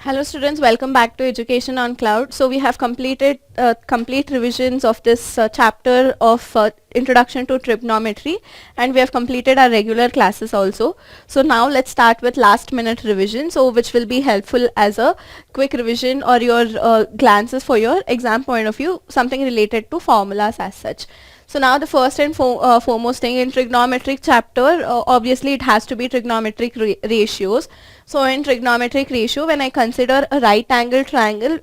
Hello students, welcome back to Education on Cloud. So we have completed complete revisions of this chapter of Introduction to Trigonometry, and we have completed our regular classes also. So now let's start with last minute revision, so which will be helpful as a quick revision or your glances for your exam point of view, something related to formulas as such. So now the first and foremost thing in trigonometric chapter, obviously it has to be trigonometric ratios. So in trigonometric ratio, when I consider a right angle triangle,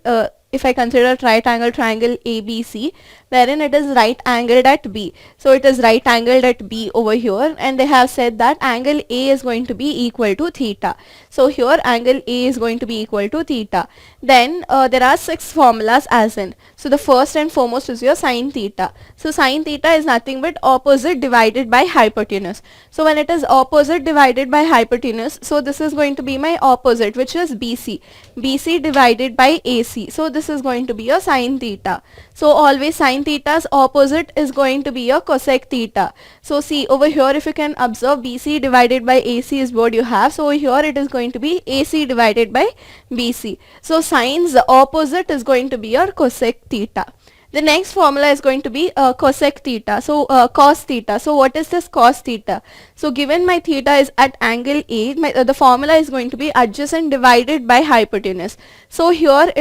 if I consider right angle triangle ABC, wherein it is right angled at B. So it is right angled at B over here, and they have said that angle A is going to be equal to theta. So here angle A is going to be equal to theta. Then there are 6 formulas as in. So the first and foremost is your sine theta. So sine theta is nothing but opposite divided by hypotenuse. So when it is opposite divided by hypotenuse, so this is going to be my opposite, which is BC. BC divided by AC. So this is going to be your sine theta. So always sine theta's opposite is going to be your cosec theta. So see over here, if you can observe, BC divided by AC is what you have. So over here it is going to be AC divided by BC. So sine's opposite is going to be your cosec theta. The next formula is going to be cosec theta. So cos theta. So what is this cos theta? So given my theta is at angle A, the formula is going to be adjacent divided by hypotenuse. So here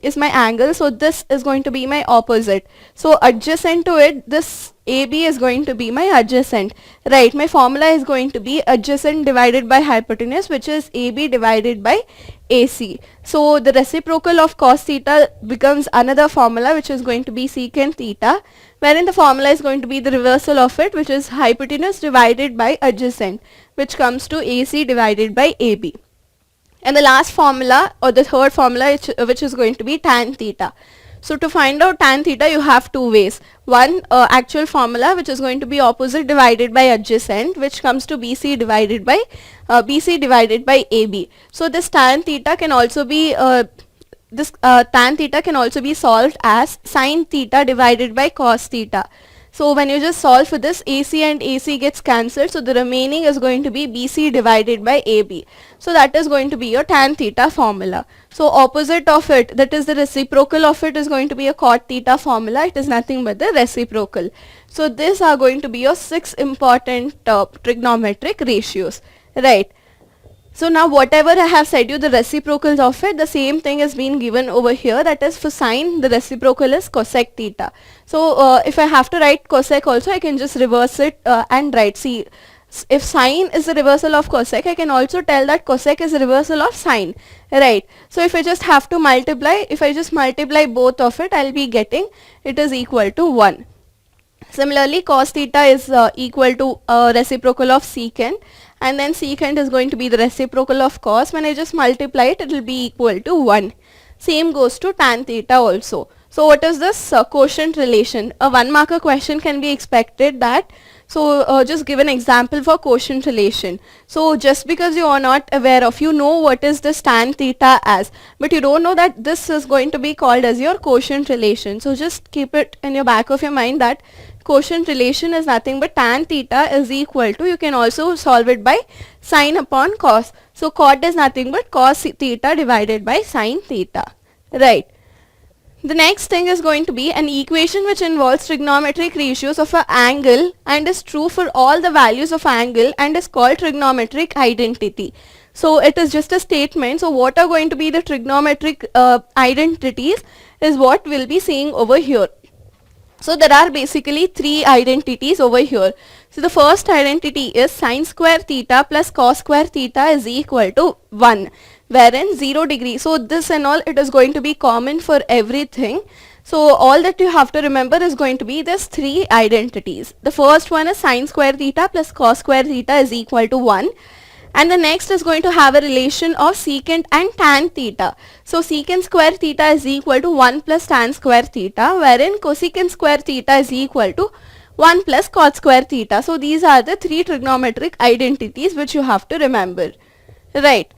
is my angle. So this is going to be my opposite. So adjacent to it, this AB is going to be my adjacent. Right, my formula is going to be adjacent divided by hypotenuse, which is AB divided by AC. So the reciprocal of cos theta becomes another formula, which is going to be secant theta, wherein the formula is going to be the reversal of it, which is hypotenuse divided by adjacent, which comes to AC divided by AB. And the last formula, or the third formula, which is going to be tan theta. So to find out tan theta, you have two ways. One actual formula, which is going to be opposite divided by adjacent, which comes to BC divided by AB. So this tan theta can also be solved as sin theta divided by cos theta. So when you just solve for this, AC and AC gets cancelled, so the remaining is going to be BC divided by AB. So that is going to be your tan theta formula. So opposite of it, that is the reciprocal of it, is going to be a cot theta formula. It is nothing but the reciprocal. So these are going to be your 6 important trigonometric ratios, right? So now whatever I have said you, the reciprocals of it, the same thing is being given over here. That is for sine, the reciprocal is cosec theta. So if I have to write cosec also, I can just reverse it and write. See, if sine is the reversal of cosec, I can also tell that cosec is the reversal of sine, right? So if I just have to multiply, if I just multiply both of it, I'll be getting it is equal to 1. Similarly, cos theta is equal to reciprocal of secant, and then secant is going to be the reciprocal of cos. When I just multiply it, it will be equal to 1. Same goes to tan theta also. So what is this quotient relation? A 1-marker question can be expected that. So just give an example for quotient relation. So just because you are not aware of, you know what is this tan theta as, but you don't know that this is going to be called as your quotient relation. So just keep it in your back of your mind that quotient relation is nothing but tan theta is equal to, you can also solve it by sine upon cos. So cot is nothing but cos theta divided by sine theta, right? The next thing is going to be an equation which involves trigonometric ratios of an angle and is true for all the values of angle and is called trigonometric identity. So it is just a statement. So what are going to be the trigonometric identities is what we'll be seeing over here. So there are basically 3 identities over here. So the first identity is sine square theta plus cos square theta is equal to 1, wherein 0 degree. So this and all, it is going to be common for everything. So all that you have to remember is going to be this 3 identities. The first one is sine square theta plus cos square theta is equal to 1. And the next is going to have a relation of secant and tan theta. So secant square theta is equal to 1 plus tan square theta, wherein cosecant square theta is equal to 1 plus cot square theta. So these are the 3 trigonometric identities which you have to remember, right?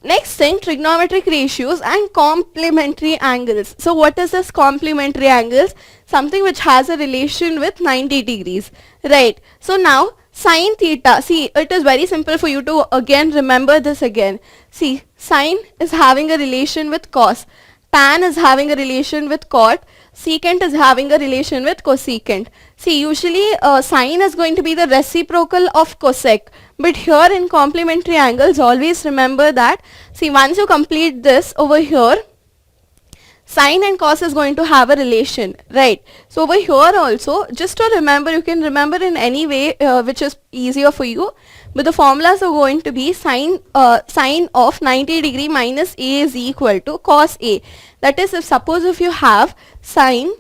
Next thing, trigonometric ratios and complementary angles. So what is this complementary angles? Something which has a relation with 90 degrees, right? So now Sine theta, see, it is very simple for you to again remember this again. See, sine is having a relation with cos, tan is having a relation with cot, secant is having a relation with cosecant. See, usually sine is going to be the reciprocal of cosec, but here in complementary angles always remember that, see, once you complete this over here, sine and cos is going to have a relation, right? So over here also, just to remember, you can remember in any way which is easier for you, but the formulas are going to be sine of 90 degree minus a is equal to cos a. That is, if suppose if you have sine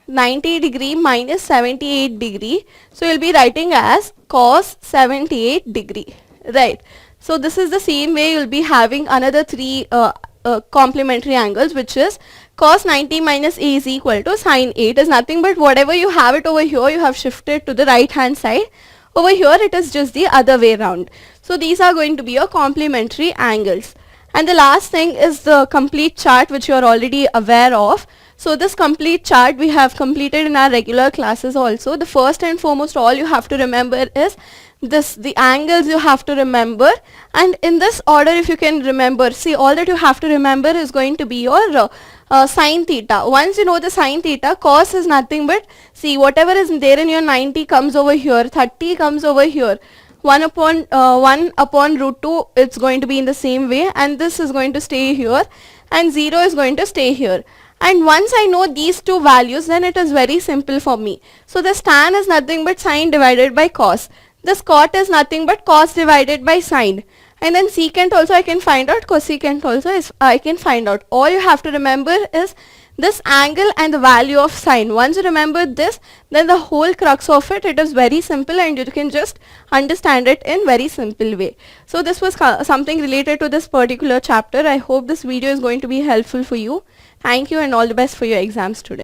90 degree minus 78 degree, so you'll be writing as cos 78 degree, right? So this is the same way you'll be having another three complementary angles, which is cos 90 minus a is equal to sine a. It is nothing but whatever you have it over here, you have shifted to the right hand side. Over here it is just the other way around. So these are going to be your complementary angles. And the last thing is the complete chart, which you are already aware of. So this complete chart we have completed in our regular classes also. The first and foremost, all you have to remember is this, the angles you have to remember, and in this order if you can remember, see, all that you have to remember is going to be your sine theta. Once you know the sine theta, cos is nothing but, see, whatever is there in your 90 comes over here, 30 comes over here, 1 upon root 2, it's going to be in the same way, and this is going to stay here, and 0 is going to stay here. And once I know these two values, then it is very simple for me. So this tan is nothing but sine divided by cos. This cot is nothing but cos divided by sine. And then secant also I can find out, cosecant also is I can find out. All you have to remember is this angle and the value of sine. Once you remember this, then the whole crux of it, it is very simple and you can just understand it in very simple way. So this was something related to this particular chapter. I hope this video is going to be helpful for you. Thank you and all the best for your exams today.